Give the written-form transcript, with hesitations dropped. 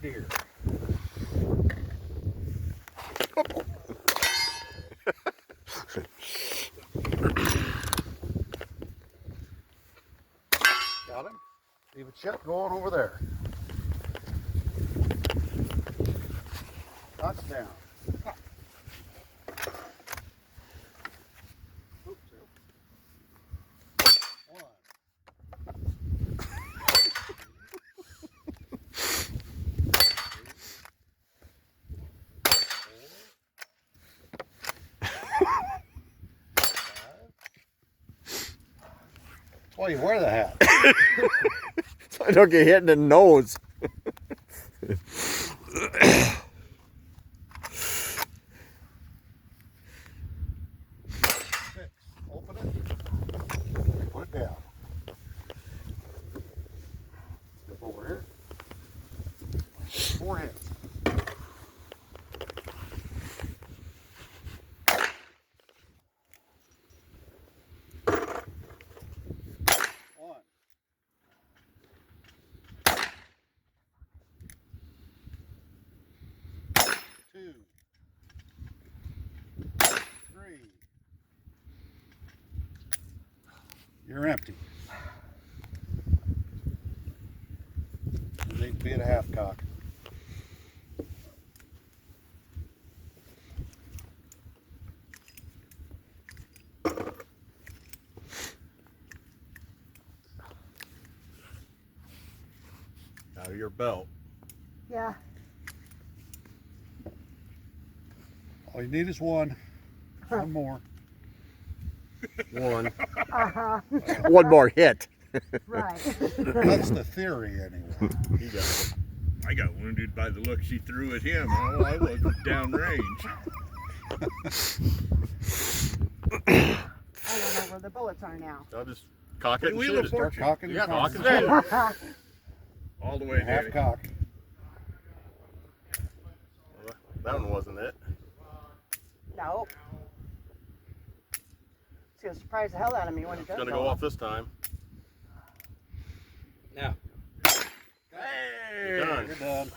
deer. Got him. Leave a check going over there. Touchdown. That's why you wear the hat. So I don't get hit in the nose. Six. Open it. Put it down. Step over here. 4 hits. One. Two. 3. You're empty. You need to be at a half cock. Out of your belt. Yeah. All you need is one. One more. One. Uh-huh. One more hit. Right. That's the theory, anyway. He got it. I got wounded by the look she threw at him. Oh, I was downrange. I don't know where the bullets are now. I'll just cock it and Wheel shoot of it. Fortune. Start cocking Yeah, and cock cocking. and shoot it. All the way, Half Danny. cock. That one wasn't it. No. It's gonna surprise the hell out of me when it It's does. gonna go off this time. Now. Hey! You're done. You're done.